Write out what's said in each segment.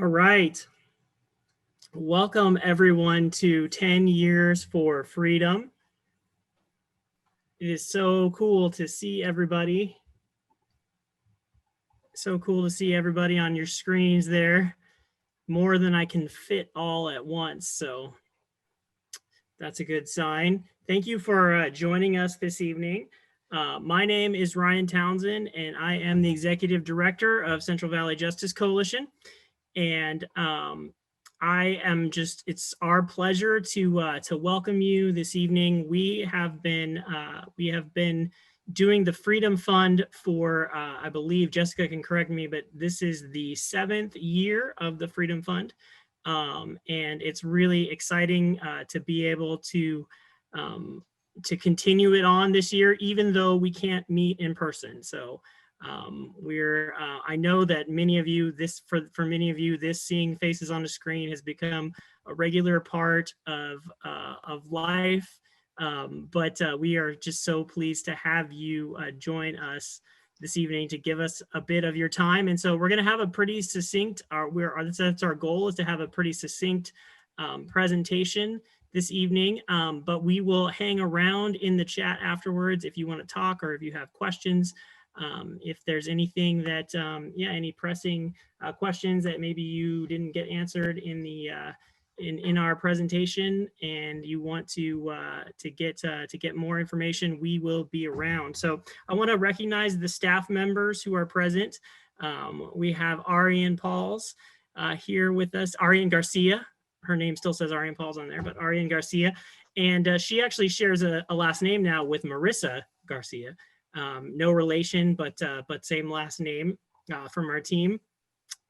right. Welcome everyone to 10 Years for Freedom. It is so cool to see everybody. So cool to see everybody on your screens there. More than I can fit all at once, so that's a good sign. Thank you for joining us this evening. My name is Ryan Townsend, and I am the Executive Director of Central Valley Justice Coalition. And it's our pleasure to welcome you this evening. We have been doing the Freedom Fund for, I believe Jessica can correct me, but this is the 7th year of the Freedom Fund. And it's really exciting to be able to continue it on this year, even though we can't meet in person. So I know that many of you, for many of you, this seeing faces on the screen has become a regular part of life. But we are just so pleased to have you join us this evening to give us a bit of your time. And so we're going to have a pretty succinct, that's our goal, is to have a pretty succinct presentation this evening, but we will hang around in the chat afterwards if you want to talk or if you have questions. If there's anything that, any pressing questions that maybe you didn't get answered in the in our presentation, and you want to get more information, we will be around. So I want to recognize the staff members who are present. We have Ariane Pauls here with us. Ariane Garcia. Her name still says Ariane Pauls on there, but Ariane Garcia, and she actually shares a last name now with Marissa Garcia. No relation, but same last name from our team.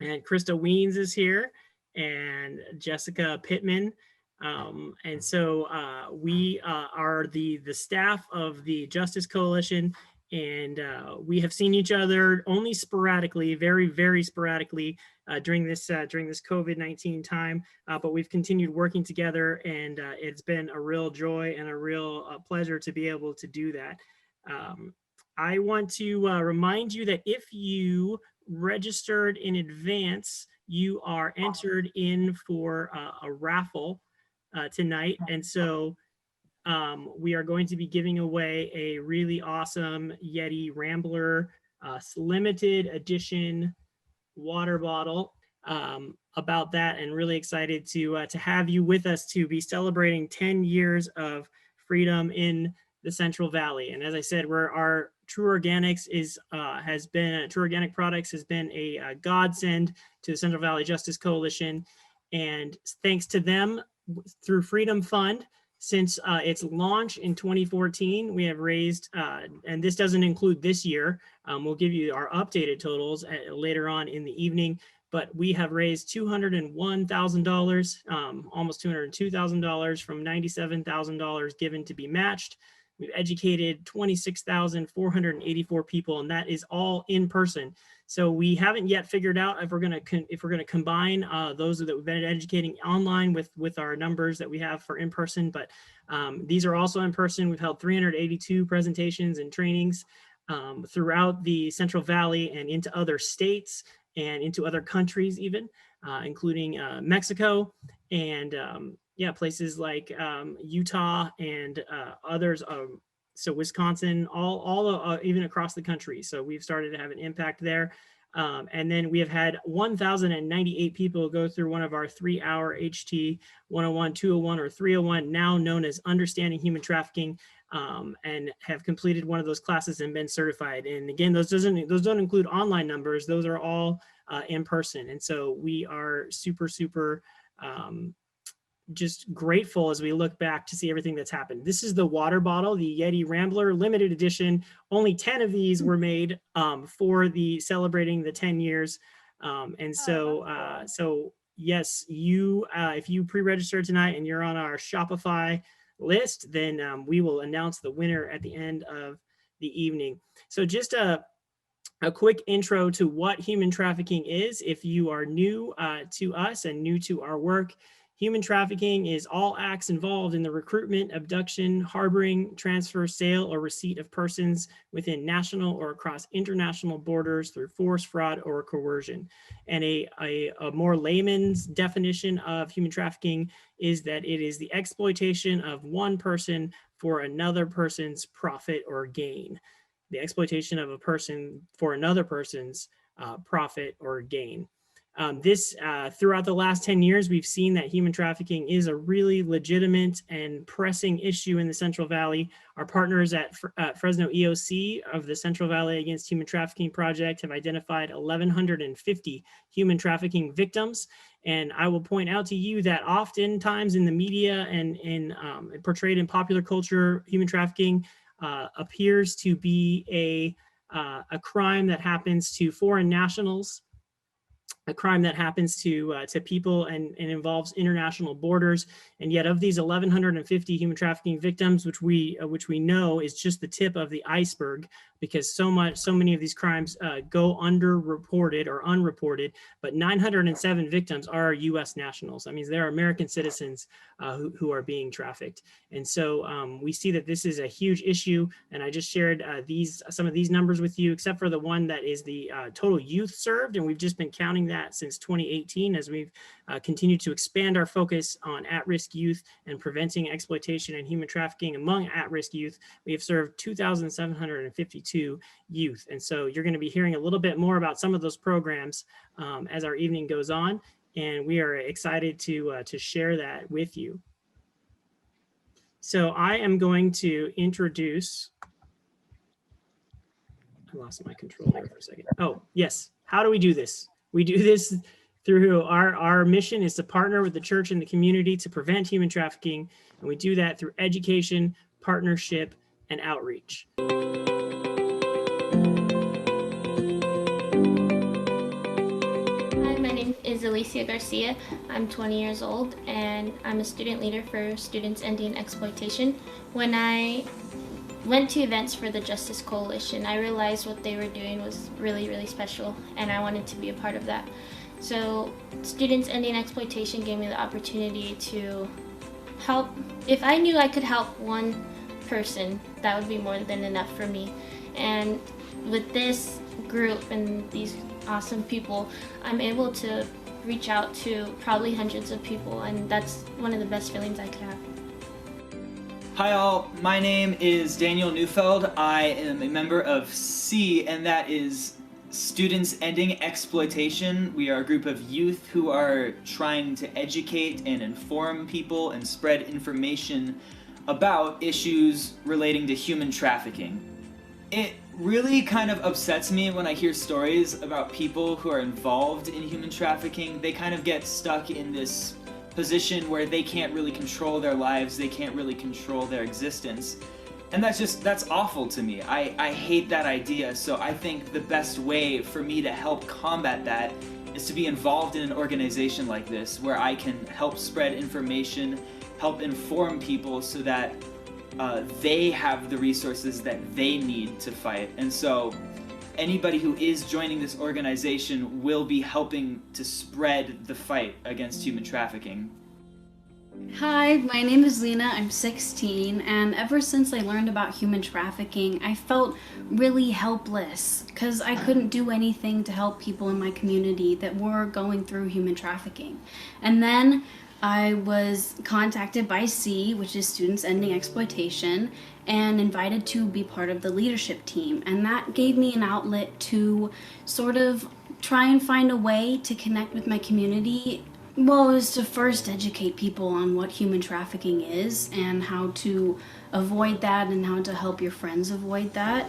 And Krista Weens is here, and Jessica Pittman. And so we are the staff of the Justice Coalition, and we have seen each other only sporadically, very, very sporadically during this COVID-19 time, but we've continued working together, and it's been a real joy and a real pleasure to be able to do that. I want to remind you that if you registered in advance, you are entered in for a raffle tonight. And so we are going to be giving away a really awesome Yeti Rambler limited edition water bottle. About that, and really excited to have you with us to be celebrating 10 years of freedom in the Central Valley. And as I said, our True Organics True Organic Products has been a godsend to the Central Valley Justice Coalition. And thanks to them, through Freedom Fund, since its launch in 2014, we have raised, and this doesn't include this year, we'll give you our updated totals later on in the evening, but we have raised $201,000, almost $202,000 from $97,000 given to be matched. We've educated 26,484 people, and that is all in person. So we haven't yet figured out if we're going to combine those that we've been educating online with our numbers that we have for in person. But these are also in person. We've held 382 presentations and trainings throughout the Central Valley and into other states and into other countries, even including Mexico and places like Utah and others, so Wisconsin, all even across the country. So we've started to have an impact there. And then we have had 1,098 people go through one of our 3-hour HT 101, 201, or 301, now known as Understanding Human Trafficking, and have completed one of those classes and been certified. And again, those don't include online numbers. Those are all in person. And so we are super just grateful as we look back to see everything that's happened. This is the water bottle, the Yeti Rambler limited edition. Only 10 of these were made for the celebrating the 10 years. And so, so yes, if you pre-register tonight and you're on our Shopify list, then we will announce the winner at the end of the evening. So just a quick intro to what human trafficking is. If you are new to us and new to our work, Human trafficking is all acts involved in the recruitment, abduction, harboring, transfer, sale, or receipt of persons within national or across international borders through force, fraud, or coercion. And a more layman's definition of human trafficking is that it is the exploitation of one person for another person's profit or gain. The exploitation of a person for another person's profit or gain. Throughout the last 10 years, we've seen that human trafficking is a really legitimate and pressing issue in the Central Valley. Our partners at Fresno EOC of the Central Valley Against Human Trafficking Project have identified 1,150 human trafficking victims. And I will point out to you that oftentimes in the media and portrayed in popular culture, human trafficking appears to be a crime that happens to foreign nationals, a crime that happens to people and involves international borders. And yet of these 1,150 human trafficking victims, which we know is just the tip of the iceberg, because so many of these crimes go underreported or unreported, but 907 victims are U.S. nationals. I mean, there are American citizens who are being trafficked. And so we see that this is a huge issue. And I just shared some of these numbers with you, except for the one that is the total youth served. And we've just been counting that since 2018 as we've continued to expand our focus on at-risk youth and preventing exploitation and human trafficking among at-risk youth. We have served 2,752 youth. And so you're going to be hearing a little bit more about some of those programs as our evening goes on. And we are excited to share that with you. So I am going to introduce, I lost my control there for a second. Oh, yes. How do we do this? We do this through our mission is to partner with the church and the community to prevent human trafficking. And we do that through education, partnership, and outreach. My name is Alicia Garcia. I'm 20 years old and I'm a student leader for Students Ending Exploitation. When I went to events for the Justice Coalition, I realized what they were doing was really, really special and I wanted to be a part of that. So Students Ending Exploitation gave me the opportunity to help. If I knew I could help one person, that would be more than enough for me. And with this group and these awesome people, I'm able to reach out to probably hundreds of people, and that's one of the best feelings I could have. Hi all, my name is Daniel Neufeld. I am a member of C, and that is Students Ending Exploitation. We are a group of youth who are trying to educate and inform people and spread information about issues relating to human trafficking. It really kind of upsets me when I hear stories about people who are involved in human trafficking. They kind of get stuck in this position where they can't really control their lives, they can't really control their existence. And that's awful to me. I hate that idea, so I think the best way for me to help combat that is to be involved in an organization like this, where I can help spread information, help inform people so that they have the resources that they need to fight. And so anybody who is joining this organization will be helping to spread the fight against human trafficking. Hi, my name is Lena. I'm 16, and ever since I learned about human trafficking, I felt really helpless because I couldn't do anything to help people in my community that were going through human trafficking. And then I was contacted by C, which is Students Ending Exploitation, and invited to be part of the leadership team. And that gave me an outlet to sort of try and find a way to connect with my community. Well, it was to first educate people on what human trafficking is and how to avoid that and how to help your friends avoid that.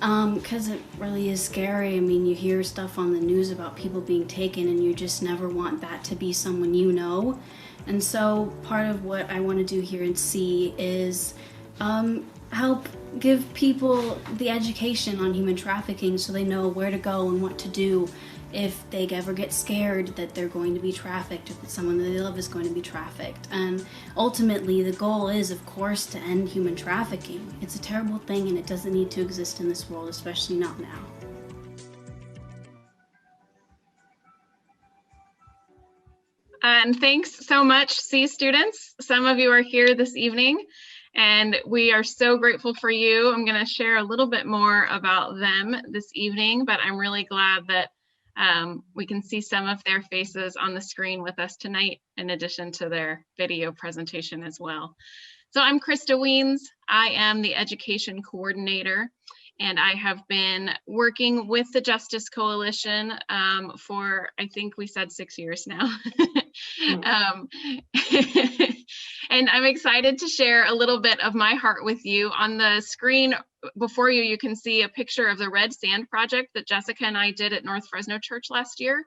Because it really is scary. I mean, you hear stuff on the news about people being taken and you just never want that to be someone you know. And so part of what I want to do here in C is help give people the education on human trafficking so they know where to go and what to do if they ever get scared that they're going to be trafficked or that someone that they love is going to be trafficked. And ultimately the goal is, of course, to end human trafficking. It's a terrible thing and it doesn't need to exist in this world, especially not now. And thanks so much, C students. Some of you are here this evening, and we are so grateful for you. I'm going to share a little bit more about them this evening, but I'm really glad that we can see some of their faces on the screen with us tonight, in addition to their video presentation as well. So I'm Krista Weens. I am the education coordinator, and I have been working with the Justice Coalition for, I think we said 6 years now. And I'm excited to share a little bit of my heart with you. On the screen before you, you can see a picture of the Red Sand Project that Jessica and I did at North Fresno Church last year.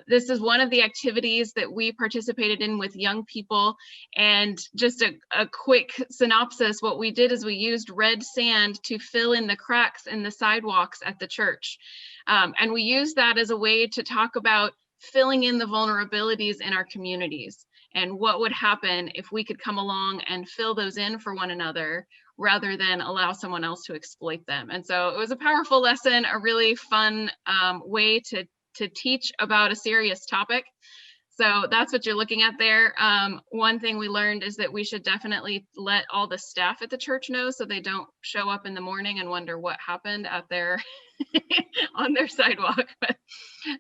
This is one of the activities that we participated in with young people. And just a quick synopsis, what we did is we used red sand to fill in the cracks in the sidewalks at the church. And we used that as a way to talk about filling in the vulnerabilities in our communities and what would happen if we could come along and fill those in for one another rather than allow someone else to exploit them. And so it was a powerful lesson, a really fun way to teach about a serious topic. So that's what you're looking at there. One thing we learned is that we should definitely let all the staff at the church know so they don't show up in the morning and wonder what happened at their on their sidewalk. But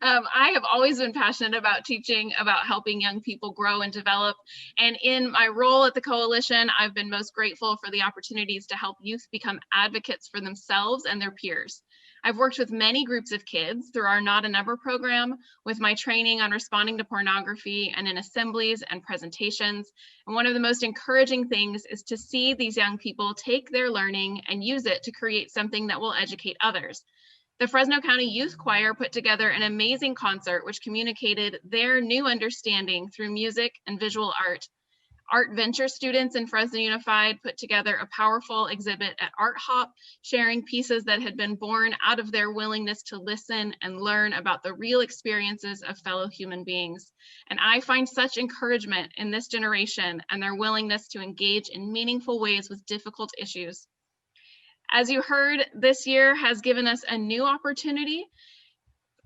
I have always been passionate about teaching, about helping young people grow and develop. And in my role at the coalition, I've been most grateful for the opportunities to help youth become advocates for themselves and their peers. I've worked with many groups of kids through our Not a Number program, with my training on responding to pornography and in assemblies and presentations. And one of the most encouraging things is to see these young people take their learning and use it to create something that will educate others. The Fresno County Youth Choir put together an amazing concert which communicated their new understanding through music and visual art. Art Venture students in Fresno Unified put together a powerful exhibit at Art Hop, sharing pieces that had been born out of their willingness to listen and learn about the real experiences of fellow human beings. And I find such encouragement in this generation and their willingness to engage in meaningful ways with difficult issues. As you heard, this year has given us a new opportunity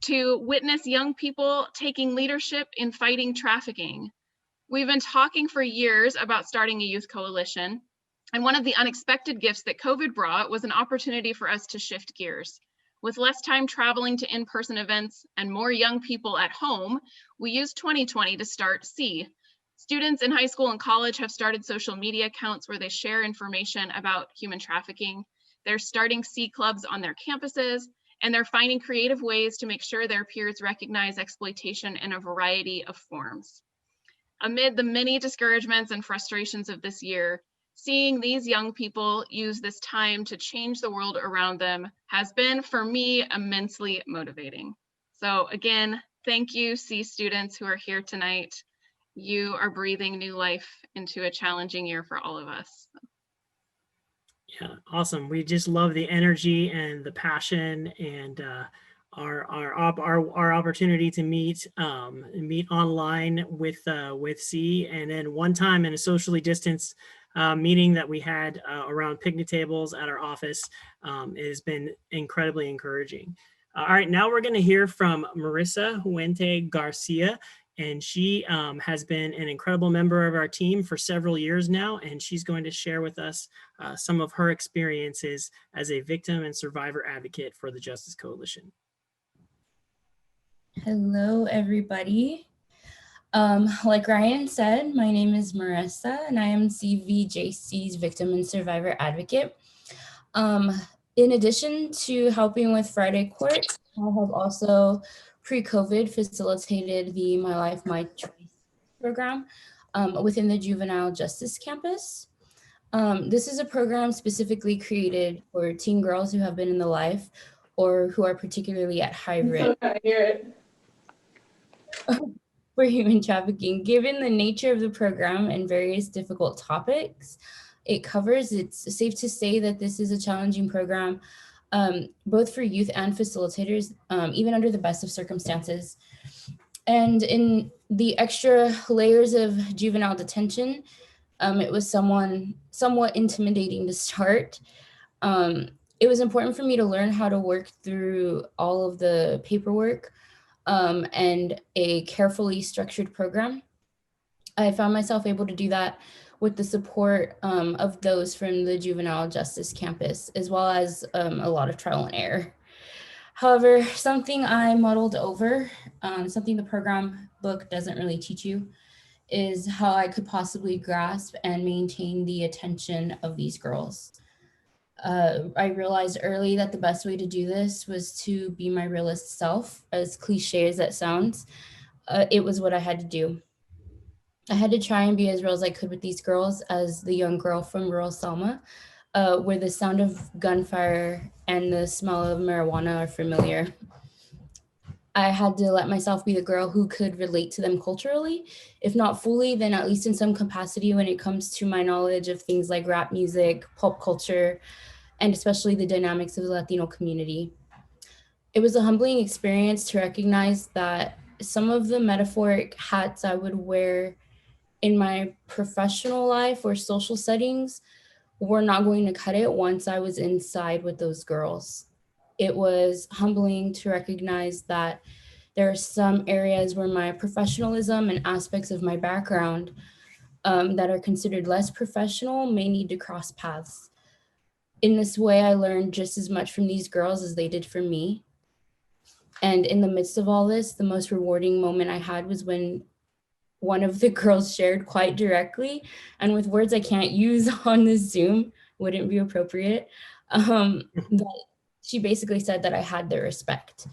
to witness young people taking leadership in fighting trafficking. We've been talking for years about starting a youth coalition, and one of the unexpected gifts that COVID brought was an opportunity for us to shift gears. With less time traveling to in-person events and more young people at home, we used 2020 to start SEE. Students in high school and college have started social media accounts where they share information about human trafficking. They're starting SEE clubs on their campuses, and they're finding creative ways to make sure their peers recognize exploitation in a variety of forms. Amid the many discouragements and frustrations of this year, seeing these young people use this time to change the world around them has been, for me, immensely motivating. So again, thank you, SEE students who are here tonight. You are breathing new life into a challenging year for all of us. Yeah, awesome. We just love the energy and the passion and our opportunity to meet online with C, and then one time in a socially distanced meeting that we had around picnic tables at our office. It has been incredibly encouraging. All right, now we're going to hear from Marissa Juente Garcia, and she has been an incredible member of our team for several years now, and she's going to share with us some of her experiences as a victim and survivor advocate for the Justice Coalition. Hello, everybody. Like Ryan said, my name is Marissa, and I am CVJC's Victim and Survivor Advocate. In addition to helping with Friday Court, I have also pre-COVID facilitated the My Life, My Choice program within the Juvenile Justice Campus. This is a program specifically created for teen girls who have been in the life or who are particularly at high risk for human trafficking. Given the nature of the program and various difficult topics it covers, it's safe to say that this is a challenging program, both for youth and facilitators, even under the best of circumstances. And in the extra layers of juvenile detention, it was somewhat intimidating to start. It was important for me to learn how to work through all of the paperwork and a carefully structured program. I found myself able to do that with the support of those from the juvenile justice campus, as well as a lot of trial and error. However, something I muddled over, something the program book doesn't really teach you, is how I could possibly grasp and maintain the attention of these girls. I realized early that the best way to do this was to be my realist self, as cliche as that sounds. It was what I had to do. I had to try and be as real as I could with these girls as the young girl from rural Selma, where the sound of gunfire and the smell of marijuana are familiar. I had to let myself be the girl who could relate to them culturally, if not fully, then at least in some capacity when it comes to my knowledge of things like rap music, pop culture, and especially the dynamics of the Latino community. It was a humbling experience to recognize that some of the metaphoric hats I would wear in my professional life or social settings were not going to cut it once I was inside with those girls. It was humbling to recognize that there are some areas where my professionalism and aspects of my background that are considered less professional may need to cross paths. In this way, I learned just as much from these girls as they did from me. And in the midst of all this, the most rewarding moment I had was when one of the girls shared quite directly, and with words I can't use on this Zoom, wouldn't be appropriate, that she basically said that I had their respect.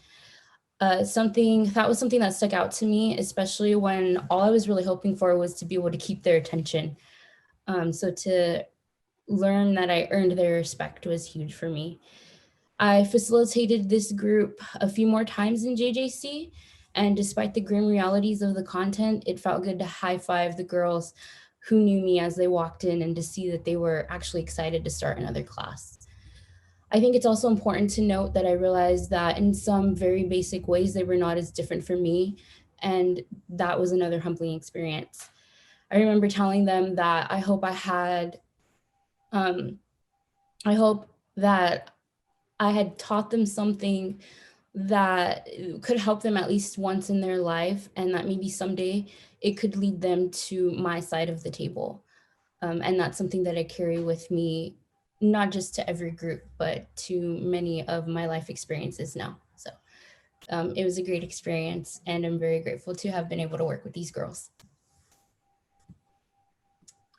That was something that stuck out to me, especially when all I was really hoping for was to be able to keep their attention. So to learn that I earned their respect was huge for me. I facilitated this group a few more times in JJC, and despite the grim realities of the content, it felt good to high five the girls who knew me as they walked in and to see that they were actually excited to start another class. I think it's also important to note that I realized that in some very basic ways, they were not as different from me, and that was another humbling experience. I remember telling them that I hope that I had taught them something that could help them at least once in their life, and that maybe someday it could lead them to my side of the table. And that's something that I carry with me, not just to every group, but to many of my life experiences now. So it was a great experience, and I'm very grateful to have been able to work with these girls.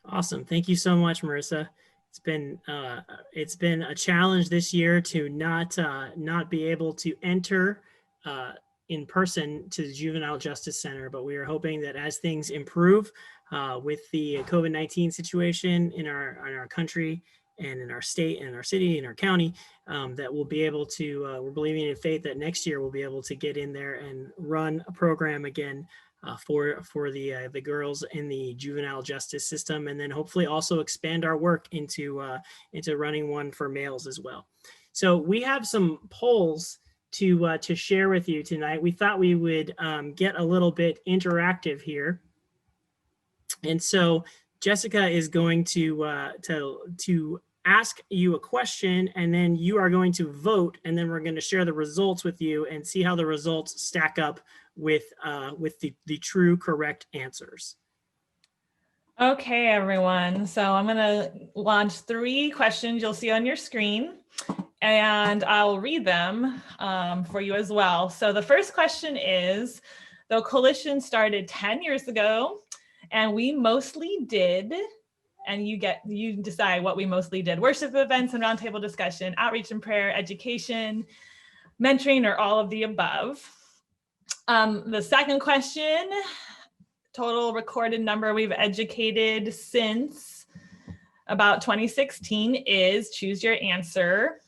Awesome. Thank you so much, Marissa. It's been a challenge this year to not be able to enter in person to the Juvenile Justice Center, but we are hoping that as things improve with the COVID-19 situation in our country and in our state and our city and our county, that we'll be able to, we're believing in faith that next year we'll be able to get in there and run a program again for the girls in the juvenile justice system, and then hopefully also expand our work into running one for males as well. So we have some polls to share with you tonight. We thought we would get a little bit interactive here, and so Jessica is going to ask you a question, and then you are going to vote, and then we're going to share the results with you and see how the results stack up with the true correct answers. Okay, everyone. So I'm going to launch 3 questions you'll see on your screen, and I'll read them for you as well. So the first question is, the coalition started 10 years ago, and we mostly did, and you decide what we mostly did: worship events and roundtable discussion, outreach and prayer, education, mentoring, or all of the above. The second question, total recorded number we've educated since about 2016 is choose your answer.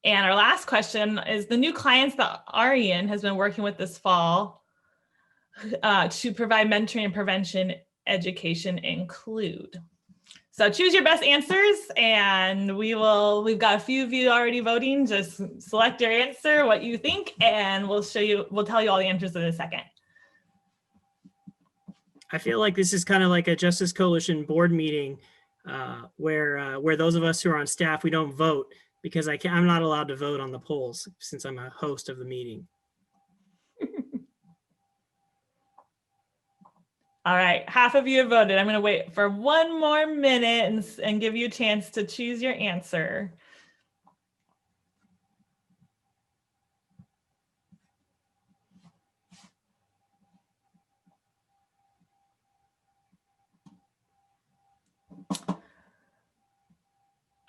And our last question is the new clients that Arian has been working with this fall to provide mentoring and prevention education include. So choose your best answers, and we've got a few of you already voting. Just select your answer, what you think, and we'll tell you all the answers in a second. I feel like this is kind of like a Justice Coalition board meeting where those of us who are on staff, we don't vote because I'm not allowed to vote on the polls since I'm a host of the meeting. All right, half of you have voted. I'm going to wait for one more minute and give you a chance to choose your answer.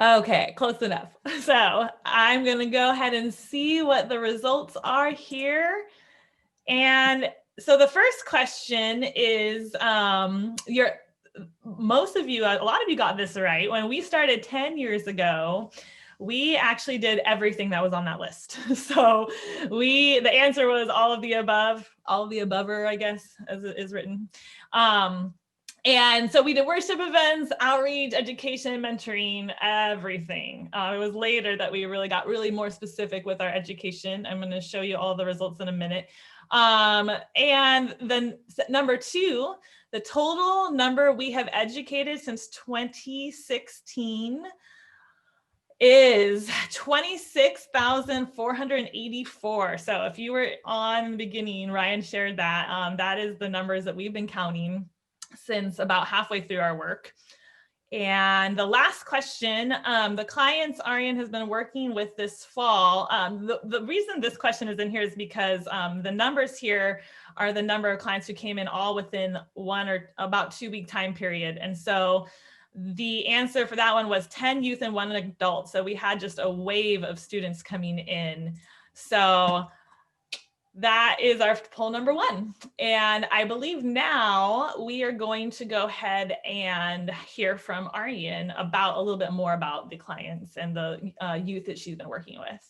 Okay, close enough. So I'm going to go ahead and see what the results are here. And so the first question is, most of you, a lot of you got this right. When we started 10 years ago, we actually did everything that was on that list. So the answer was all of the abover, I guess, as it is written. And so we did worship events, outreach, education, mentoring, everything. It was later that we really got more specific with our education. I'm going to show you all the results in a minute. And then number 2, the total number we have educated since 2016 is 26,484. So if you were on the beginning, Ryan shared that. That is the numbers that we've been counting since about halfway through our work. And the last question, the clients Arian has been working with this fall. The reason this question is in here is because the numbers here are the number of clients who came in all within 1 or about 2 week time period. And so the answer for that one was 10 youth and 1 adult. So we had just a wave of students coming in. So that is our poll number 1. And I believe now we are going to go ahead and hear from Arian about a little bit more about the clients and the youth that she's been working with.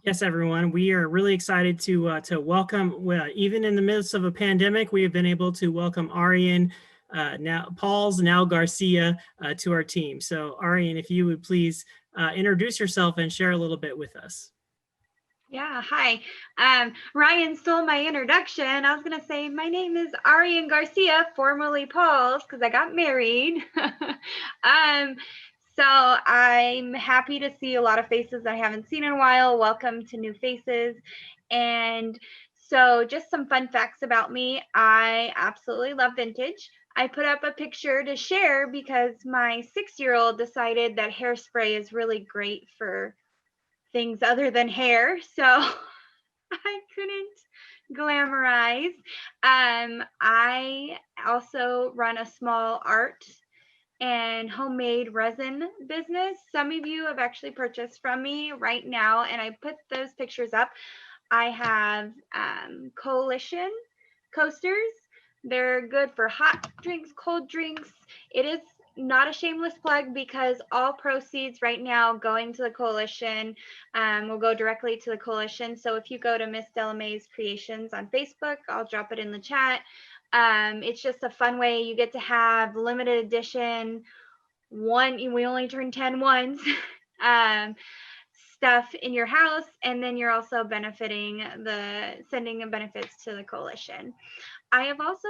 Yes, everyone, we are really excited to welcome, even in the midst of a pandemic, we have been able to welcome Arian, now Garcia, to our team. So Arian, if you would please introduce yourself and share a little bit with us. Yeah, hi. Ryan stole my introduction. I was going to say, my name is Arian Garcia, formerly Paul's, because I got married. So I'm happy to see a lot of faces I haven't seen in a while. Welcome to new faces. And so just some fun facts about me. I absolutely love vintage. I put up a picture to share because my 6-year-old decided that hairspray is really great for things other than hair, so I couldn't glamorize. I also run a small art and homemade resin business. Some of you have actually purchased from me right now, and I put those pictures up. I have Coalition coasters. They're good for hot drinks, cold drinks. It is not a shameless plug because all proceeds right now going to the Coalition will go directly to the Coalition. So if you go to Miss Delamay's Creations on Facebook, I'll drop it in the chat. It's just a fun way. You get to have limited edition we only turn 10 once stuff in your house, and then you're also benefiting sending benefits to the Coalition. I have also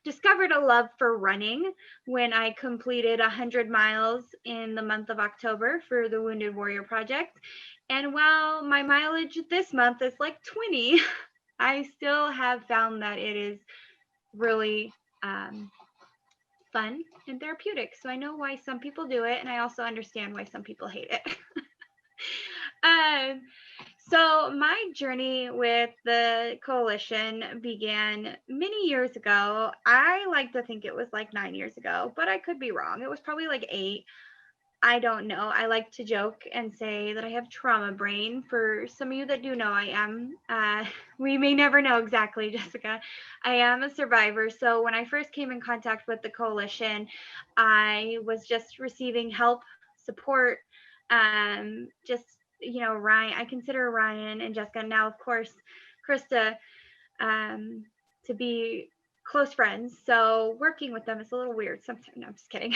discovered a love for running when I completed 100 miles in the month of October for the Wounded Warrior Project. And while my mileage this month is like 20, I still have found that it is really fun and therapeutic. So I know why some people do it, and I also understand why some people hate it. So my journey with the Coalition began many years ago. I like to think it was like 9 years ago, but I could be wrong. It was probably like 8. I don't know. I like to joke and say that I have trauma brain. For some of you that do know, I am. We may never know exactly, Jessica. I am a survivor. So when I first came in contact with the Coalition, I was just receiving help, support, Ryan, I consider Ryan and Jessica, now of course Krista, to be close friends. So working with them is a little weird sometimes. No, I'm just kidding.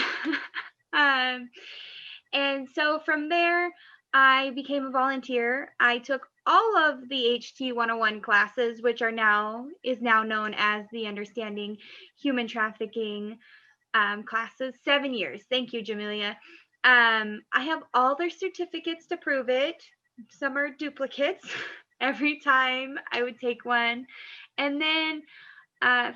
And so from there, I became a volunteer. I took all of the HT 101 classes, which is now known as the Understanding Human Trafficking classes, 7 years. Thank you, Jamelia. I have all their certificates to prove it. Some are duplicates. every time I would take one. And then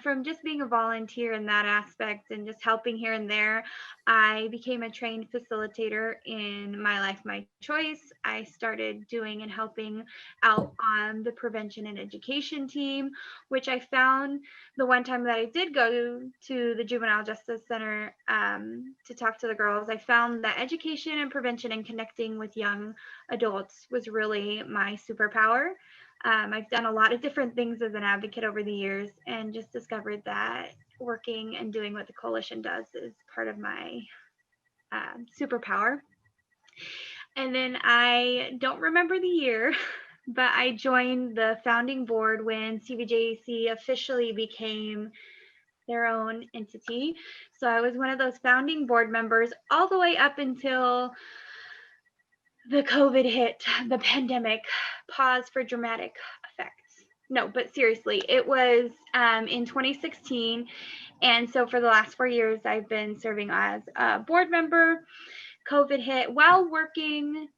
from just being a volunteer in that aspect and just helping here and there, I became a trained facilitator in My Life, My Choice. I started doing and helping out on the prevention and education team, which I found the one time that I did go to the Juvenile Justice Center to talk to the girls, I found that education and prevention and connecting with young adults was really my superpower. I've done a lot of different things as an advocate over the years and just discovered that working and doing what the coalition does is part of my superpower. And then I don't remember the year, but I joined the founding board when CVJC officially became their own entity. So I was one of those founding board members all the way up until the COVID hit, the pandemic. Pause for dramatic effects. No, but seriously, it was in 2016. And so for the last 4 years, I've been serving as a board member. COVID hit while working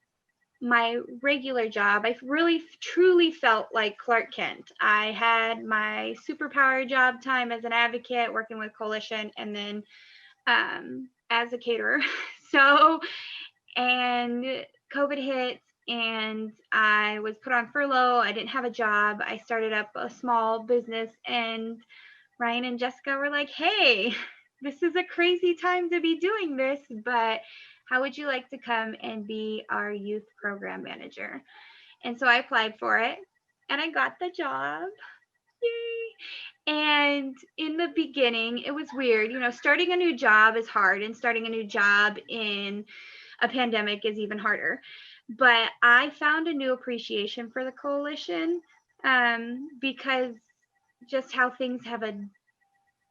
my regular job. I really truly felt like Clark Kent. I had my superpower job time as an advocate working with Coalition, and then as a caterer. So, and COVID hit and I was put on furlough. I didn't have a job. I started up a small business, and Ryan and Jessica were like, hey, this is a crazy time to be doing this, but how would you like to come and be our youth program manager? And so I applied for it and I got the job. Yay. And in the beginning, it was weird. You know, starting a new job is hard, and starting a new job in a pandemic is even harder. But I found a new appreciation for the coalition because just how things have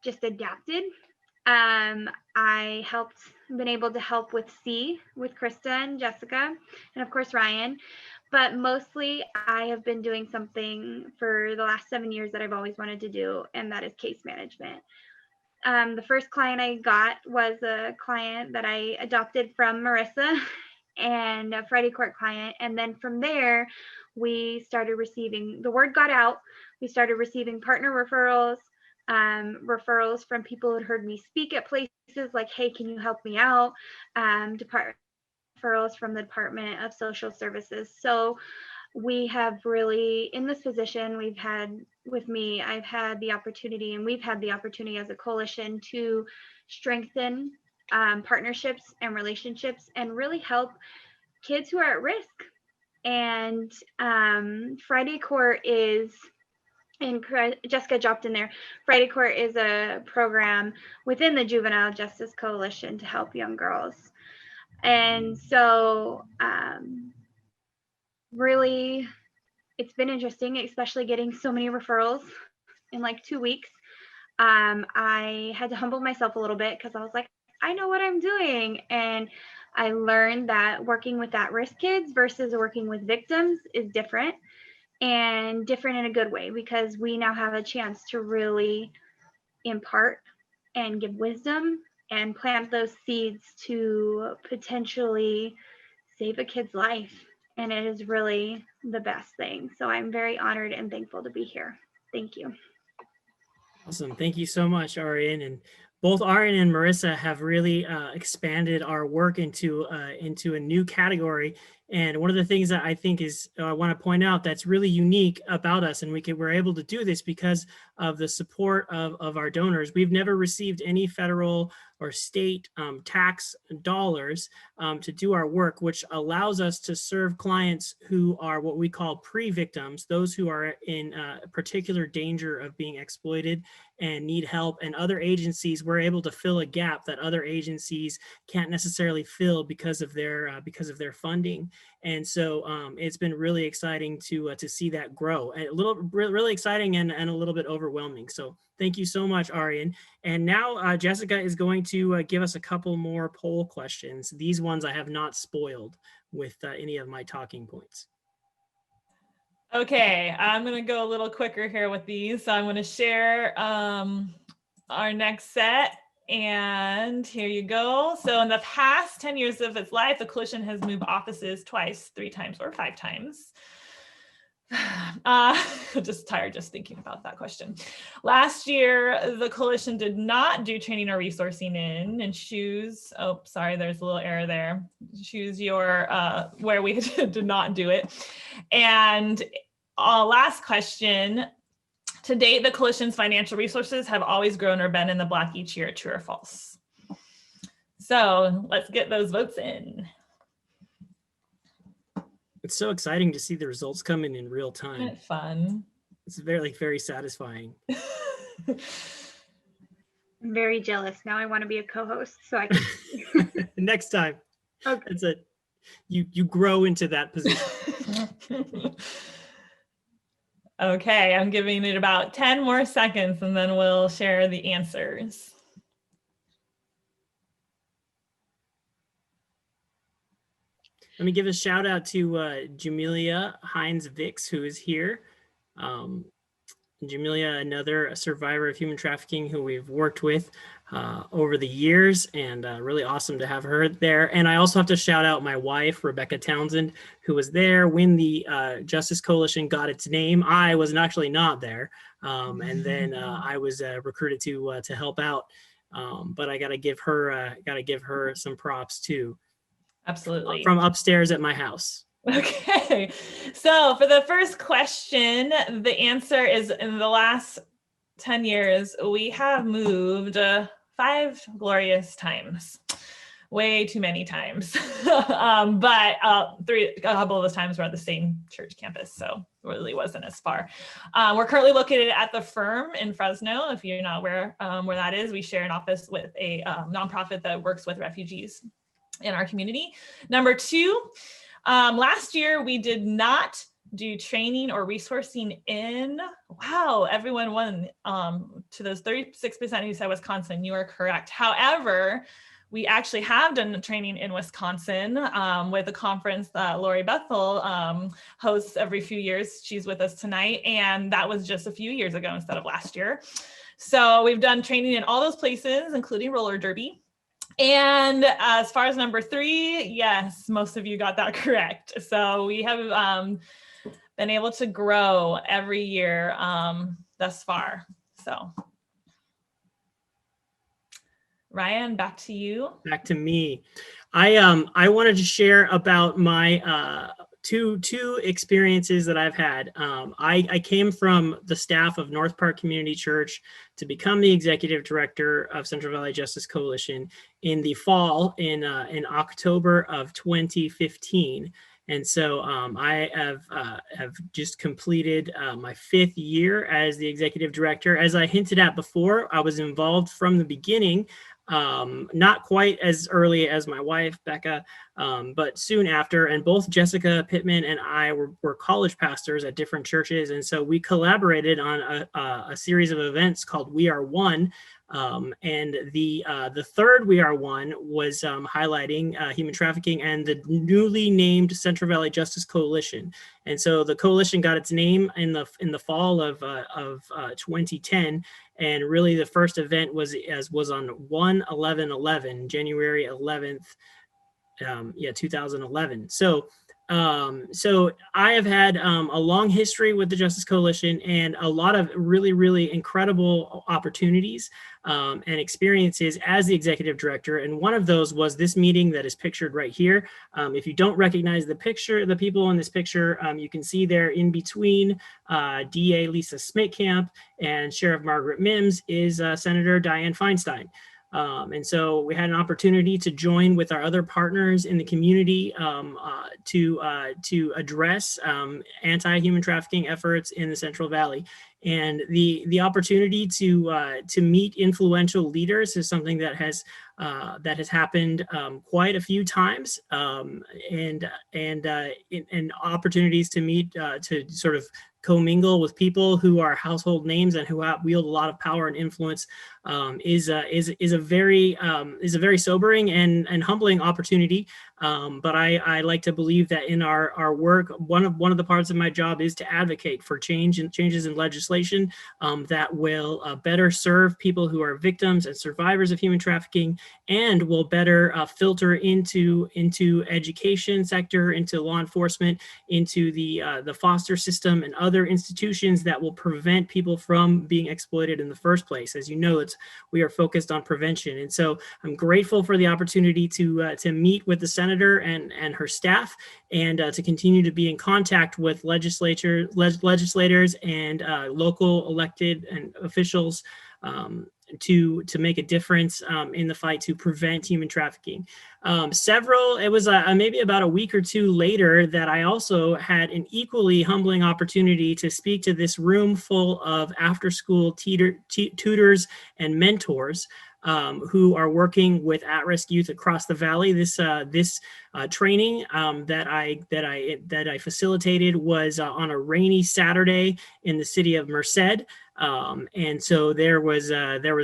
just adapted. I been able to help with with Krista and Jessica, and of course Ryan. But mostly I have been doing something for the last 7 years that I've always wanted to do, and that is case management. The first client I got was a client that I adopted from Marissa, and a Friday court client. And then from there, we started receiving, the word got out, we started receiving partner referrals, referrals from people who had heard me speak at places like, hey, can you help me out? Referrals from the Department of Social Services. So we have really, in this position, we've had with me, I've had the opportunity, and we've had the opportunity as a coalition to strengthen partnerships and relationships and really help kids who are at risk. And Friday Court is, and Jessica dropped in there, Friday Court is a program within the Juvenile Justice Coalition to help young girls. And so really, it's been interesting, especially getting so many referrals in like 2 weeks. I had to humble myself a little bit because I was like, I know what I'm doing. And I learned that working with at-risk kids versus working with victims is different, and different in a good way, because we now have a chance to really impart and give wisdom and plant those seeds to potentially save a kid's life. And it is really the best thing. So I'm very honored and thankful to be here. Thank you. Awesome. Thank you so much, Arian. And both Arian and Marissa have really expanded our work into a new category. And one of the things that I think is, I want to point out that's really unique about us, and we're able to do this because of the support of our donors. We've never received any federal or state tax dollars to do our work, which allows us to serve clients who are what we call pre-victims, those who are in particular danger of being exploited and need help. And other agencies, we're able to fill a gap that other agencies can't necessarily fill because of their funding. And so it's been really exciting to see that grow, and really exciting and a little bit overwhelming. So thank you so much, Arian. And now Jessica is going to give us a couple more poll questions. These ones I have not spoiled with any of my talking points. Okay, I'm going to go a little quicker here with these. So I'm going to share our next set. And here you go. So in the past 10 years of its life, the coalition has moved offices twice, 3 times, or 5 times. Just tired just thinking about that question. Last year, the coalition did not do training or resourcing in and choose, oh, sorry, there's a little error there. Choose your, where we did not do it. And last question, to date, the coalition's financial resources have always grown or been in the black each year, true or false? So let's get those votes in. It's so exciting to see the results come in real Isn't time. it fun? It's very satisfying. I'm very jealous. Now I want to be a co-host so I can. Next time. Okay. That's it. You grow into that position. Okay, I'm giving it about 10 more seconds and then we'll share the answers. Let me give a shout out to Jamelia Hines-Vicks, who is here. Jamelia, another survivor of human trafficking who we've worked with over the years, and really awesome to have her there. And I also have to shout out my wife, Rebecca Townsend, who was there when the Justice Coalition got its name. I was actually not there. And then I was recruited to help out. But I gotta give her some props too. Absolutely. From upstairs at my house. Okay, so for the first question, the answer is in the last 10 years, we have moved 5 glorious times. Way too many times. But a couple of those times were at the same church campus, so it really wasn't as far. We're currently located at the Firm in Fresno. If you're not aware where that is, we share an office with a nonprofit that works with refugees in our community. Number 2, last year we did not do training or resourcing in, wow, everyone won to those 36% who said Wisconsin, you are correct. However, we actually have done training in Wisconsin with a conference that Lori Bethel hosts every few years. She's with us tonight, and that was just a few years ago instead of last year. So we've done training in all those places, including roller derby. And as far as number 3, yes, most of you got that correct. So we have been able to grow every year thus far. So Ryan, back to you. Back to me. I wanted to share about my two experiences that I've had. I came from the staff of North Park Community Church to become the executive director of Central Valley Justice Coalition in the fall in October of 2015. And so I have just completed my 5th year as the executive director. As I hinted at before, I was involved from the beginning, not quite as early as my wife, Becca, but soon after. And both Jessica Pittman and I were college pastors at different churches. And so we collaborated on a series of events called We Are One. And the third We Are One was highlighting human trafficking and the newly named Central Valley Justice Coalition. And so the coalition got its name in the fall of 2010. And really the first event was on 1/11/11, January 11th, 2011. So I have had a long history with the Justice Coalition and a lot of really incredible opportunities and experiences as the executive director. And one of those was this meeting that is pictured right here. If you don't recognize the people in this picture, you can see there in between DA Lisa Smitkamp and Sheriff Margaret Mims is Senator Dianne Feinstein. And so we had an opportunity to join with our other partners in the community to address anti-human trafficking efforts in the Central Valley. And the opportunity to meet influential leaders is something that has happened quite a few times, and opportunities to meet to sort of commingle with people who are household names and who wield a lot of power and influence is a very sobering and humbling opportunity. But I like to believe that in our work, one of the parts of my job is to advocate for changes in legislation legislation that will better serve people who are victims and survivors of human trafficking, and will better filter into education sector, into law enforcement, into the foster system and other institutions that will prevent people from being exploited in the first place. As you know, we are focused on prevention. And so I'm grateful for the opportunity to meet with the senator and her staff, and to continue to be in contact with legislators and local elected and officials to make a difference in the fight to prevent human trafficking. It was maybe about a week or two later that I also had an equally humbling opportunity to speak to this room full of after-school tutors and mentors who are working with at-risk youth across the valley. This training that I facilitated was on a rainy Saturday in the city of Merced. And so there was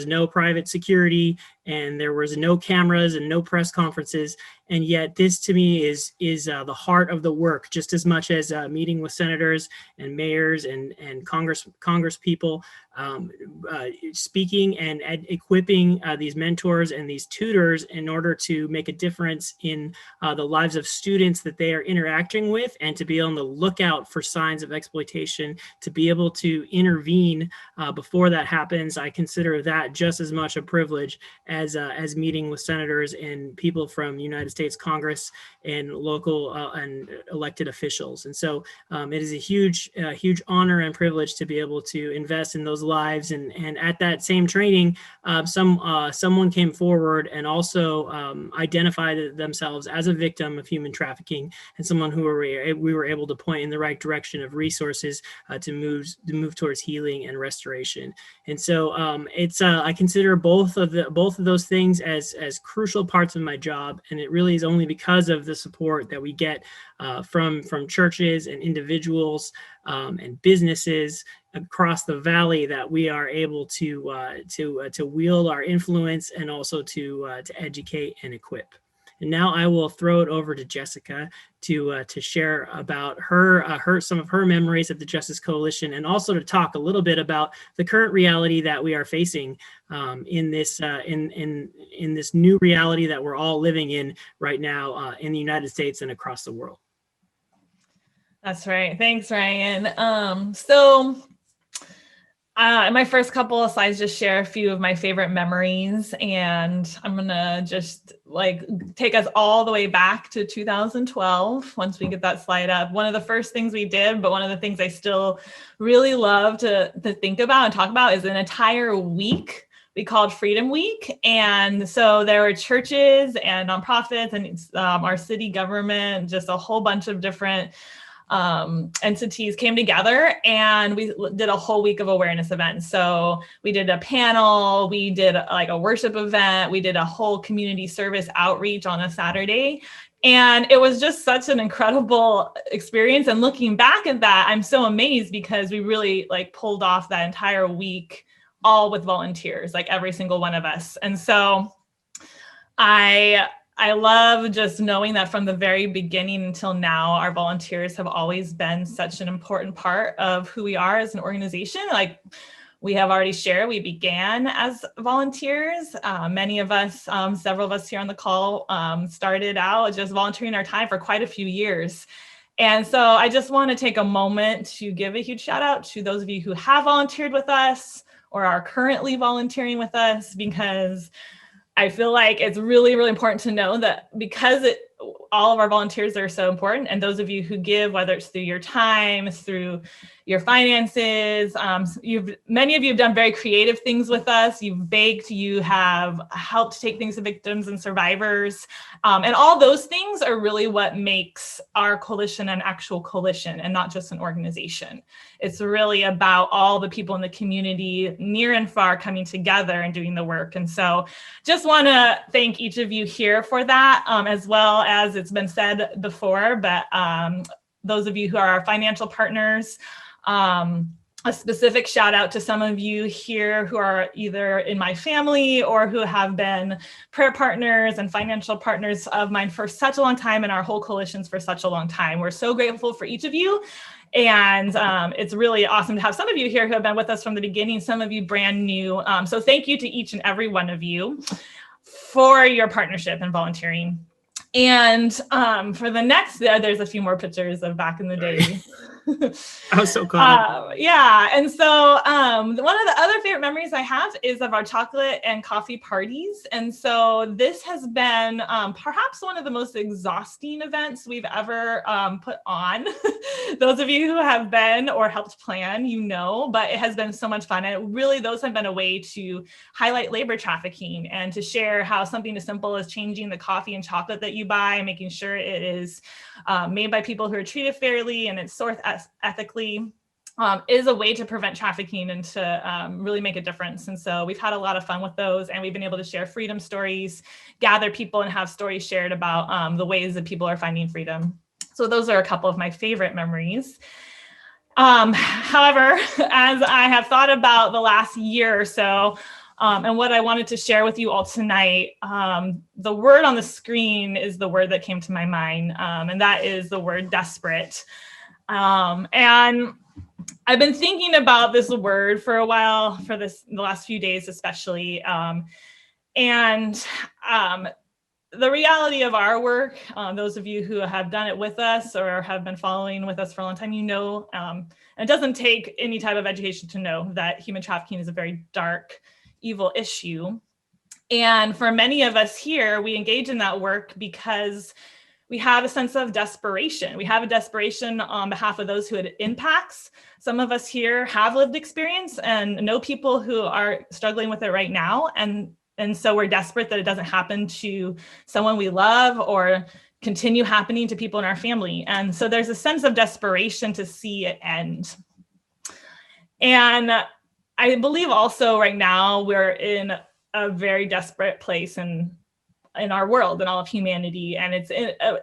no private security, and there was no cameras and no press conferences. And yet this to me is the heart of the work, just as much as meeting with senators and mayors and Congress people, speaking and equipping these mentors and these tutors in order to make a difference in the lives of students that they are interacting with, and to be on the lookout for signs of exploitation, to be able to intervene before that happens. I consider that just as much a privilege as meeting with senators and people from United States Congress and local and elected officials. And so it is a huge honor and privilege to be able to invest in those lives. And at that same training, someone came forward and also identified themselves as a victim of human trafficking, and someone who we were able to point in the right direction of resources to move towards healing and restoration. And so I consider both of those things as crucial parts of my job, and it really is only because of the support that we get from churches and individuals and businesses across the valley that we are able to wield our influence, and also to educate and equip. And now I will throw it over to Jessica to share about some of her memories of the Justice Coalition, and also to talk a little bit about the current reality that we are facing in this new reality that we're all living in right now in the United States and across the world. That's right. Thanks, Ryan. My first couple of slides just share a few of my favorite memories, and I'm gonna just take us all the way back to 2012 once we get that slide up. One of the first things we did, but one of the things I still really love to think about and talk about, is an entire week we called Freedom Week. And so there were churches and nonprofits and our city government, just a whole bunch of different entities came together, and we did a whole week of awareness events. So we did a panel, we did a worship event, we did a whole community service outreach on a Saturday. And it was just such an incredible experience. And looking back at that, I'm so amazed, because we really pulled off that entire week all with volunteers, every single one of us. And so I love just knowing that from the very beginning until now, our volunteers have always been such an important part of who we are as an organization. We have already shared, we began as volunteers. Many of us, several of us here on the call, started out just volunteering our time for quite a few years. And so I just want to take a moment to give a huge shout out to those of you who have volunteered with us or are currently volunteering with us, because I feel like it's really, really important to know that because all of our volunteers are so important, and those of you who give, whether it's through your time, through your finances, many of you have done very creative things with us. You've baked, you have helped take things to victims and survivors. And all those things are really what makes our coalition an actual coalition and not just an organization. It's really about all the people in the community, near and far, coming together and doing the work. And so just want to thank each of you here for that, as well as it's been said before, but those of you who are our financial partners, a specific shout out to some of you here who are either in my family or who have been prayer partners and financial partners of mine for such a long time, and our whole coalitions for such a long time. We're so grateful for each of you. And it's really awesome to have some of you here who have been with us from the beginning, some of you brand new. So thank you to each and every one of you for your partnership and volunteering. And for the next, there's a few more pictures of back in the day. I was so caught up. Yeah, and so one of the other favorite memories I have is of our chocolate and coffee parties. And so this has been perhaps one of the most exhausting events we've ever put on. Those of you who have been or helped plan, you know, but it has been so much fun. And really, those have been a way to highlight labor trafficking and to share how something as simple as changing the coffee and chocolate that you buy, making sure it is made by people who are treated fairly and it's sourced ethically, is a way to prevent trafficking and to really make a difference. And so we've had a lot of fun with those, and we've been able to share freedom stories, gather people and have stories shared about the ways that people are finding freedom. So those are a couple of my favorite memories. However, as I have thought about the last year or so, and what I wanted to share with you all tonight, the word on the screen is the word that came to my mind, and that is the word desperate. And I've been thinking about this word for a while, the last few days especially. And the reality of our work, those of you who have done it with us or have been following with us for a long time, you know, it doesn't take any type of education to know that human trafficking is a very dark, evil issue. And for many of us here, we engage in that work because we have a sense of desperation. We have a desperation on behalf of those who it impacts. Some of us here have lived experience and know people who are struggling with it right now. And so we're desperate that it doesn't happen to someone we love or continue happening to people in our family. And so there's a sense of desperation to see it end. And I believe also right now we're in a very desperate place in our world and all of humanity. And it's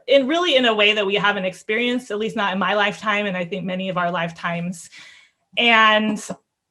really in a way that we haven't experienced, at least not in my lifetime, and I think many of our lifetimes. And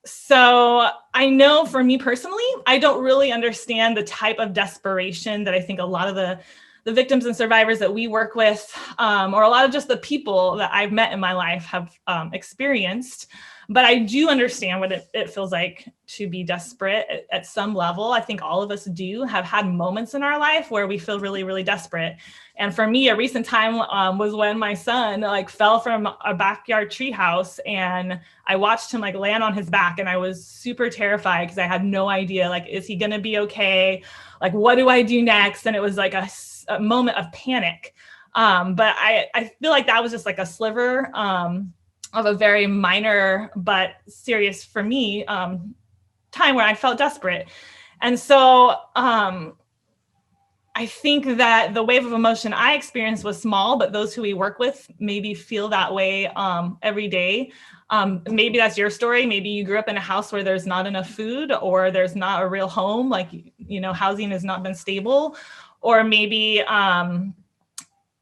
so I know for me personally, I don't really understand the type of desperation that I think a lot of the victims and survivors that we work with, or a lot of just the people that I've met in my life have experienced. But I do understand what it feels like to be desperate at some level. I think all of us have had moments in our life where we feel really, really desperate. And for me, a recent time was when my son fell from a backyard treehouse, and I watched him land on his back, and I was super terrified because I had no idea, is he gonna be okay? What do I do next? And it was a moment of panic. But I feel like that was just a sliver of a very minor but serious for me time where I felt desperate. And so I think that the wave of emotion I experienced was small, but those who we work with maybe feel that way every day. Maybe that's your story. Maybe you grew up in a house where there's not enough food, or there's not a real home, housing has not been stable, or maybe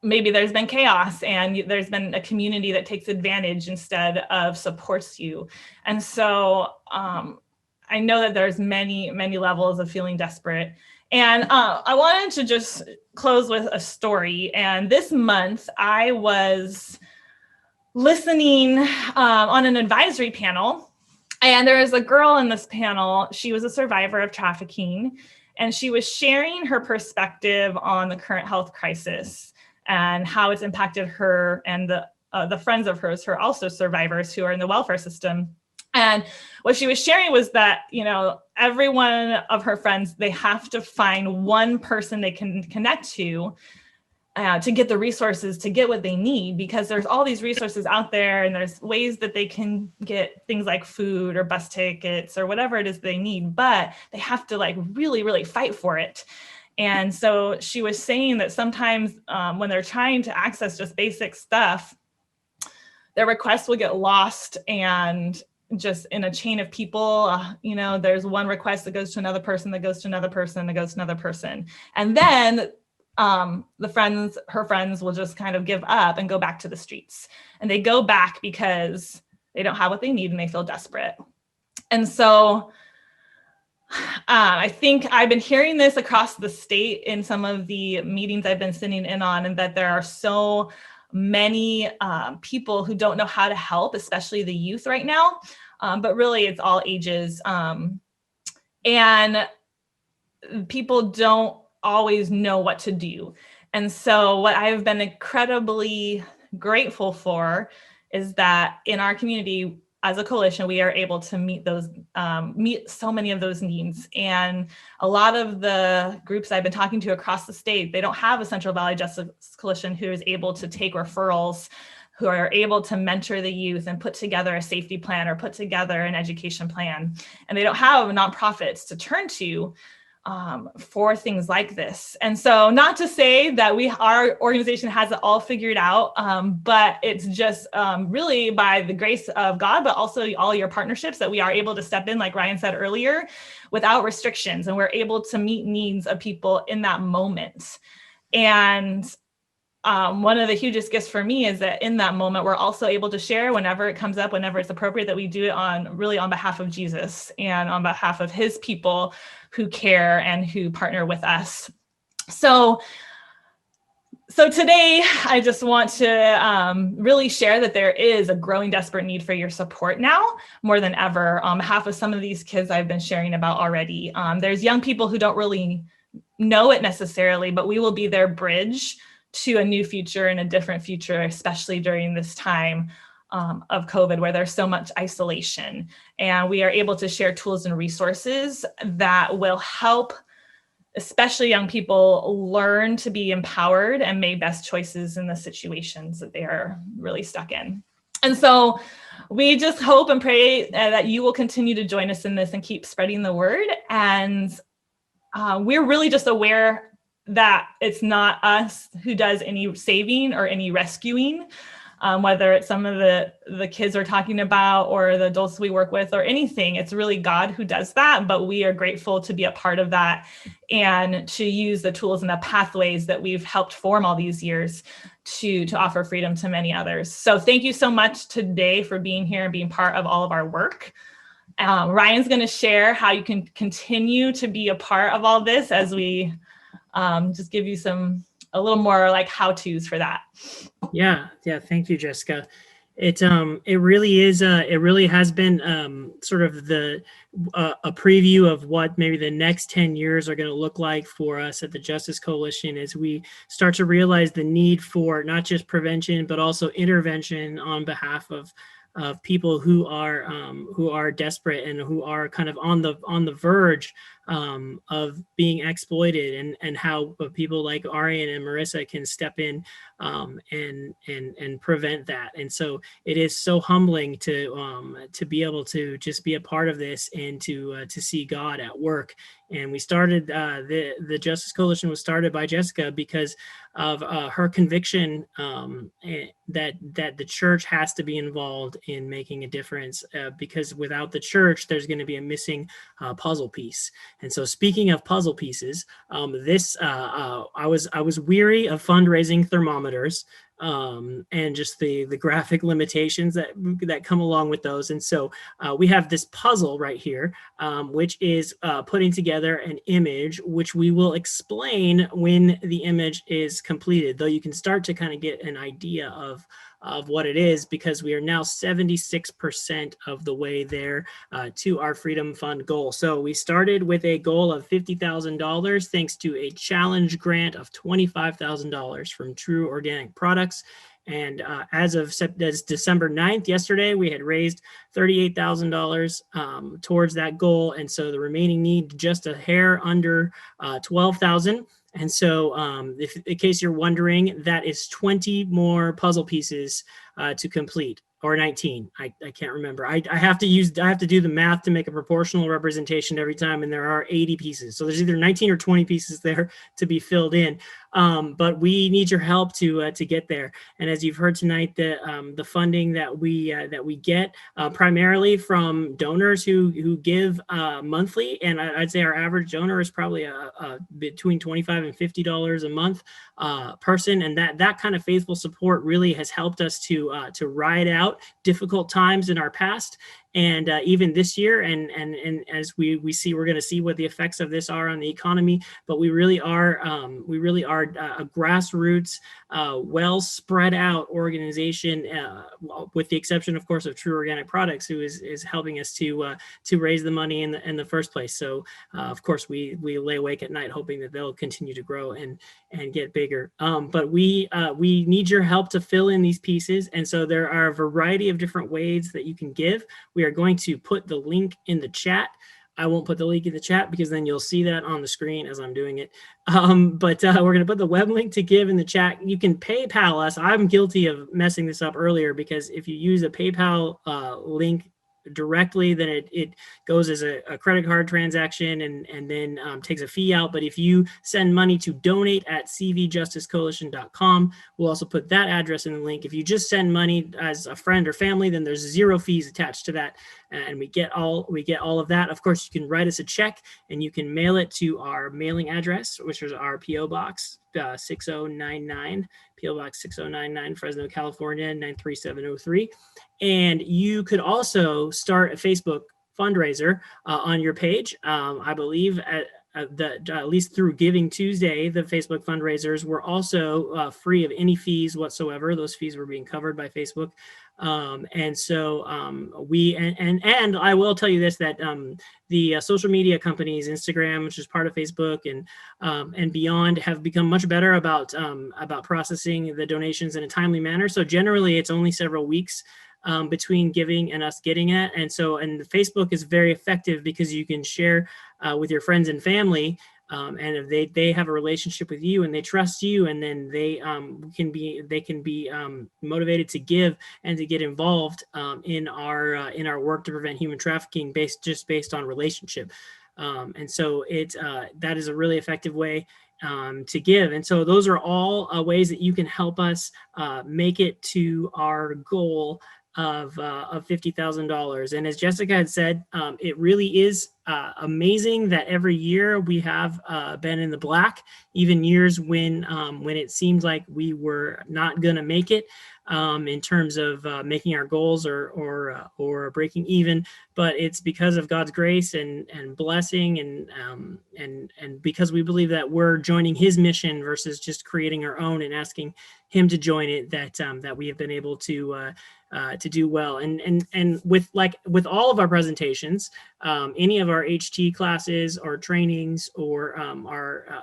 there's been chaos and there's been a community that takes advantage instead of supports you. And so I know that there's many, many levels of feeling desperate. And I wanted to just close with a story. And this month I was listening on an advisory panel, and there was a girl in this panel. She was a survivor of trafficking, and she was sharing her perspective on the current health crisis and how it's impacted her and the friends of hers who are also survivors who are in the welfare system. And what she was sharing was that, every one of her friends, they have to find one person they can connect to get the resources to get what they need, because there's all these resources out there, and there's ways that they can get things like food or bus tickets or whatever it is they need, but they have to really, really fight for it. And so she was saying that sometimes when they're trying to access just basic stuff, their requests will get lost, and just in a chain of people, there's one request that goes to another person, that goes to another person, that goes to another person. And then her friends will just kind of give up and go back to the streets. And they go back because they don't have what they need and they feel desperate. And so I think I've been hearing this across the state in some of the meetings I've been sitting in on, and that there are so many people who don't know how to help, especially the youth right now, but really it's all ages. And people don't always know what to do. And so what I've been incredibly grateful for is that in our community, as a coalition, we are able to meet so many of those needs. And a lot of the groups I've been talking to across the state, they don't have a Central Valley Justice Coalition who is able to take referrals, who are able to mentor the youth and put together a safety plan or put together an education plan. And they don't have nonprofits to turn to for things like this. And so not to say that our organization has it all figured out, but it's just really by the grace of God, but also all your partnerships that we are able to step in, like Ryan said earlier, without restrictions. And we're able to meet needs of people in that moment. And one of the hugest gifts for me is that in that moment, we're also able to share whenever it comes up, whenever it's appropriate, that we do it on behalf of Jesus and on behalf of his people who care and who partner with us. So today, I just want to really share that there is a growing desperate need for your support now, more than ever, on behalf of some of these kids I've been sharing about already. There's young people who don't really know it necessarily, but we will be their bridge to a new future and a different future, especially during this time of COVID, where there's so much isolation. And we are able to share tools and resources that will help, especially young people, learn to be empowered and make best choices in the situations that they are really stuck in. And so we just hope and pray that you will continue to join us in this and keep spreading the word. And we're really just aware that it's not us who does any saving or any rescuing, whether it's some of the kids we're talking about or the adults we work with or anything. It's really God who does that, but we are grateful to be a part of that and to use the tools and the pathways that we've helped form all these years to offer freedom to many others. So thank you so much today for being here and being part of all of our work. Ryan's going to share how you can continue to be a part of all this as we just give you a little more like how-tos for that. Yeah. Thank you, Jessica. It really is. It really has been sort of a preview of what maybe the next 10 years are going to look like for us at the Justice Coalition as we start to realize the need for not just prevention but also intervention on behalf of people who are desperate and who are kind of on the verge of being exploited, and how people like Arian and Marissa can step in and prevent that. And so it is so humbling to be able to just be a part of this and to see God at work. And we started the Justice Coalition was started by Jessica because of her conviction that the church has to be involved in making a difference, because without the church, there's going to be a missing puzzle piece. And so, speaking of puzzle pieces, I was weary of fundraising thermometers and just the graphic limitations that come along with those. And so we have this puzzle right here, which is putting together an image, which we will explain when the image is completed, though you can start to kind of get an idea of what it is, because we are now 76% of the way there to our Freedom Fund goal. So we started with a goal of $50,000 thanks to a challenge grant of $25,000 from True Organic Products. And as of December 9th, yesterday, we had raised $38,000 towards that goal. And so the remaining need just a hair under $12,000. And so if in case you're wondering, that is 20 more puzzle pieces to complete, or 19. I can't remember. I have to do the math to make a proportional representation every time, and there are 80 pieces. So there's either 19 or 20 pieces there to be filled in. But we need your help to get there. And as you've heard tonight, the funding that we get primarily from donors who give monthly, and I'd say our average donor is probably between $25 and $50 a month person, and that kind of faithful support really has helped us to ride out difficult times in our past And even this year, and as we see, we're going to see what the effects of this are on the economy. But we really are a grassroots, well spread out organization, with the exception, of course, of True Organic Products, who is helping us to raise the money in the first place. So of course we lay awake at night hoping that they'll continue to grow and get bigger. But we need your help to fill in these pieces, and so there are a variety of different ways that you can give. We are going to put the link in the chat. I won't put the link in the chat because then you'll see that on the screen as I'm doing it. But we're going to put the web link to give in the chat. You can PayPal us. I'm guilty of messing this up earlier, because if you use a PayPal link directly, then it goes as a credit card transaction and then takes a fee out. But if you send money to donate@cvjusticecoalition.com, we'll also put that address in the link. If you just send money as a friend or family, then there's 0 fees attached to that, and we get all of that. Of course, you can write us a check and you can mail it to our mailing address, which is our PO Box 6099, PO Box 6099, Fresno, California 93703. And you could also start a Facebook fundraiser on your page. I believe at least through Giving Tuesday, the Facebook fundraisers were also free of any fees whatsoever. Those fees were being covered by Facebook. And so and I will tell you this, that the social media companies, Instagram, which is part of Facebook, and beyond, have become much better about processing the donations in a timely manner. So generally, it's only several weeks between giving and us getting it. And Facebook is very effective because you can share with your friends and family, and if they have a relationship with you and they trust you, and then they can be motivated to give and to get involved in our work to prevent human trafficking based on relationship. And so that is a really effective way to give. And so those are all ways that you can help us make it to our goal of $50,000. And as Jessica had said, it really is amazing that every year we have been in the black, even years when it seemed like we were not going to make it in terms of making our goals or breaking even. But it's because of God's grace and blessing, and because we believe that we're joining His mission versus just creating our own and asking Him to join it, that we have been able to do well. And with all of our presentations, any of our HT classes or trainings, or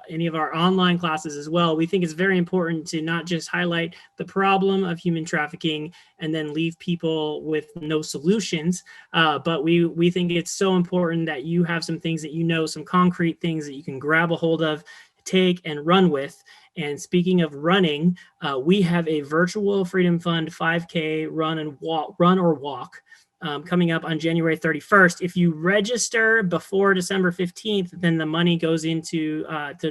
any of our online classes as well, we think it's very important to not just highlight the problem of human trafficking and then leave people with no solutions, but we think it's so important that you have some things that some concrete things that you can grab a hold of, take and run with. And speaking of running, we have a virtual Freedom Fund 5K run or walk coming up on January 31st. If you register before December 15th, then the money goes into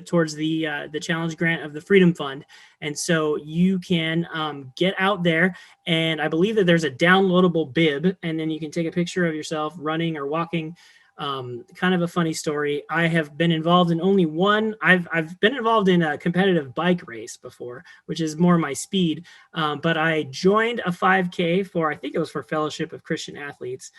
towards the challenge grant of the Freedom Fund. And so you can get out there, and I believe that there's a downloadable bib, and then you can take a picture of yourself running or walking. Kind of a funny story. I have been involved in only one. I've been involved in a competitive bike race before, which is more my speed. But I joined a 5K I think it was for Fellowship of Christian Athletes,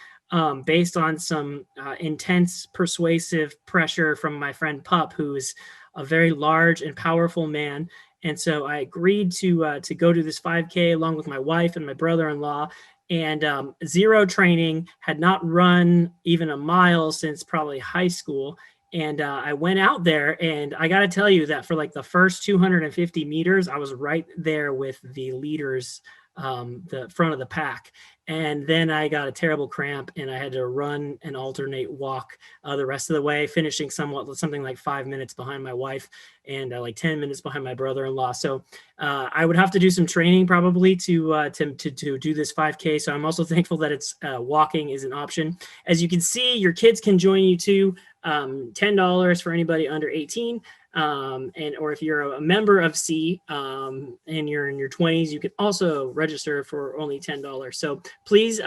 based on some intense persuasive pressure from my friend Pup, who is a very large and powerful man. And so I agreed to go to this 5K along with my wife and my brother-in-law. And zero training, had not run even a mile since probably high school. And I went out there, and I got to tell you that for like the first 250 meters, I was right there with the leaders, the front of the pack. And then I got a terrible cramp, and I had to run and alternate walk the rest of the way, finishing something like 5 minutes behind my wife and like 10 minutes behind my brother-in-law. So I would have to do some training probably to do this 5K. So I'm also thankful that it's walking is an option. As you can see, your kids can join you too. $10 for anybody under 18. Or if you're a member of C and you're in your 20s, you can also register for only $10. So please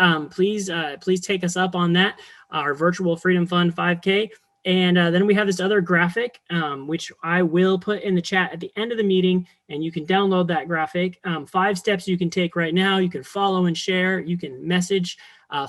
take us up on that, our virtual Freedom Fund 5K. And then we have this other graphic, which I will put in the chat at the end of the meeting. and you can download that graphic. 5 steps you can take right now. You can follow and share. You can message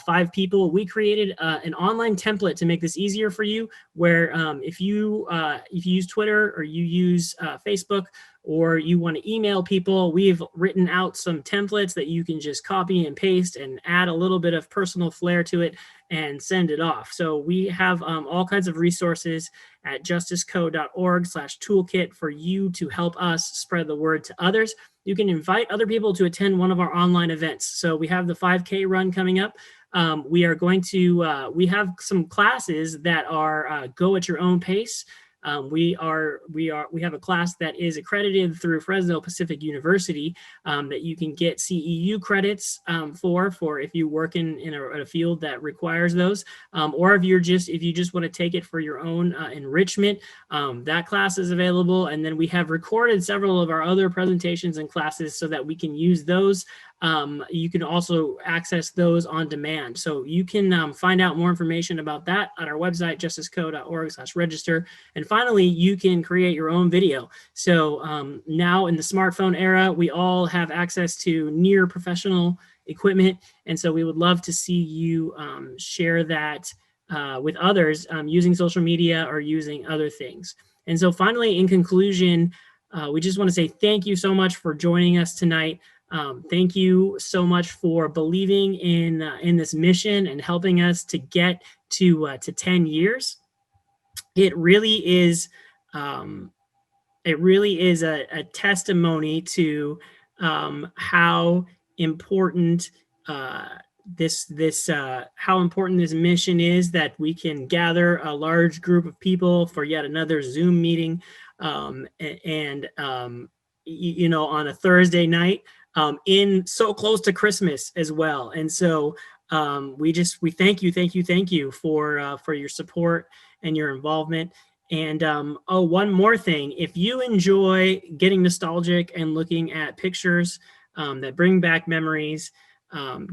5 people. We created an online template to make this easier for you, where if you use Twitter or you use Facebook, or you want to email people, we've written out some templates that you can just copy and paste and add a little bit of personal flair to it and send it off. So we have all kinds of resources at justiceco.org/toolkit for you to help us spread the word to others. You can invite other people to attend one of our online events. So we have the 5K run coming up. We are going to, we have some classes that are go at your own pace. We have a class that is accredited through Fresno Pacific University that you can get CEU credits for if you work in a field that requires those, or if you just want to take it for your own enrichment. That class is available, and then we have recorded several of our other presentations and classes so that we can use those. You can also access those on demand. So you can find out more information about that at our website, justiceco.org/register. And finally, you can create your own video. So now in the smartphone era, we all have access to near professional equipment. And so we would love to see you share that with others using social media or using other things. And so finally, in conclusion, we just want to say thank you so much for joining us tonight. Thank you so much for believing in this mission and helping us to get to 10 years. It really is a testimony to how important how important this mission is, that we can gather a large group of people for yet another Zoom meeting, on a Thursday night. In so close to Christmas as well. And so we thank you for your support and your involvement. And one more thing, if you enjoy getting nostalgic and looking at pictures that bring back memories,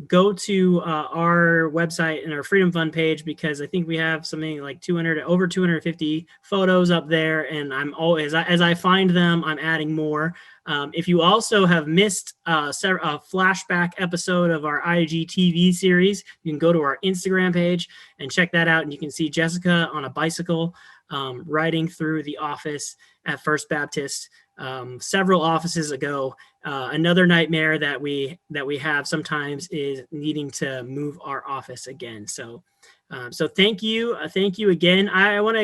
go to our website and our Freedom Fund page, because I think we have something like over 250 photos up there, and I'm always, as I find them, I'm adding more. If you also have missed a flashback episode of our IGTV series, you can go to our Instagram page and check that out, and you can see Jessica on a bicycle riding through the office at First Baptist several offices ago. Another nightmare that we have sometimes is needing to move our office again. So thank you again. I want to